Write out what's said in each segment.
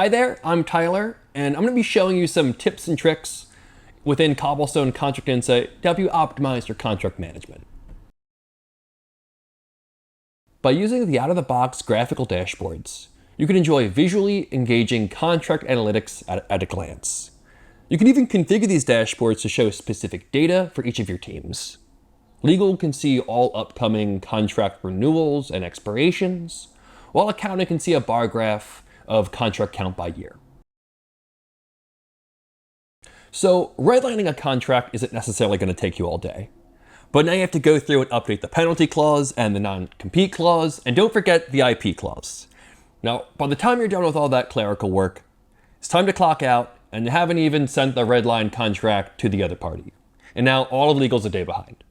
Hi there, I'm Tyler, and I'm going to be showing you some tips and tricks within CobbleStone Contract Insight to help you optimize your contract management. By using the out-of-the-box graphical dashboards, you can enjoy visually engaging contract analytics at a glance. You can even configure these dashboards to show specific data for each of your teams. Legal can see all upcoming contract renewals and expirations, while accounting can see a bar graph of contract count by year. So redlining a contract isn't necessarily going to take you all day. But now you have to go through and update the penalty clause and the non-compete clause, and don't forget the IP clause. Now, by the time you're done with all that clerical work, it's time to clock out, and you haven't even sent the redline contract to the other party. And now all of legal's a day behind.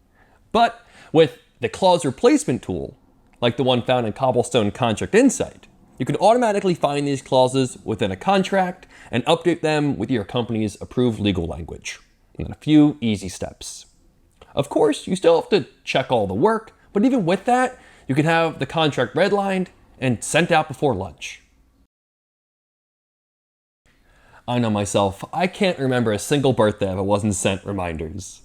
But with the clause replacement tool, like the one found in CobbleStone Contract Insight, you can automatically find these clauses within a contract and update them with your company's approved legal language in a few easy steps. Of course, you still have to check all the work, but even with that, you can have the contract redlined and sent out before lunch. I know myself, I can't remember a single birthday if I wasn't sent reminders.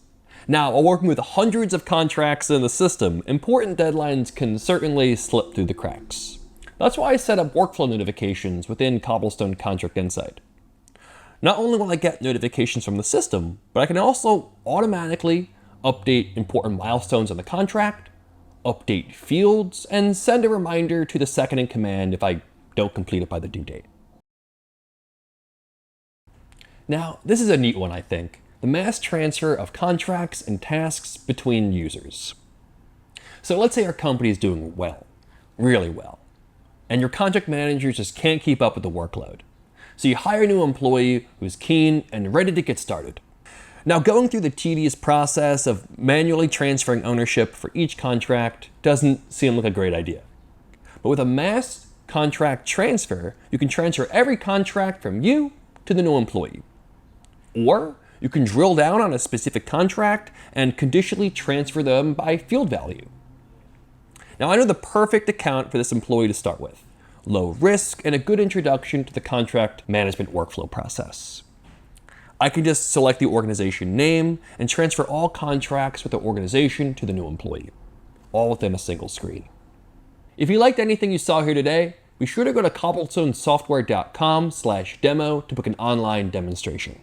Now, while working with hundreds of contracts in the system, important deadlines can certainly slip through the cracks. That's why I set up workflow notifications within CobbleStone Contract Insight. Not only will I get notifications from the system, but I can also automatically update important milestones on the contract, update fields, and send a reminder to the second in command if I don't complete it by the due date. Now, this is a neat one, I think. The mass transfer of contracts and tasks between users. So let's say our company is doing well, really well, and your contract manager just can't keep up with the workload. So you hire a new employee who's keen and ready to get started. Now, going through the tedious process of manually transferring ownership for each contract doesn't seem like a great idea. But with a mass contract transfer, you can transfer every contract from you to the new employee. Or you can drill down on a specific contract and conditionally transfer them by field value. Now, I know the perfect account for this employee to start with. Low risk and a good introduction to the contract management workflow process. I can just select the organization name and transfer all contracts with the organization to the new employee, all within a single screen. If you liked anything you saw here today, be sure to go to cobblestonesoftware.com/demo to book an online demonstration.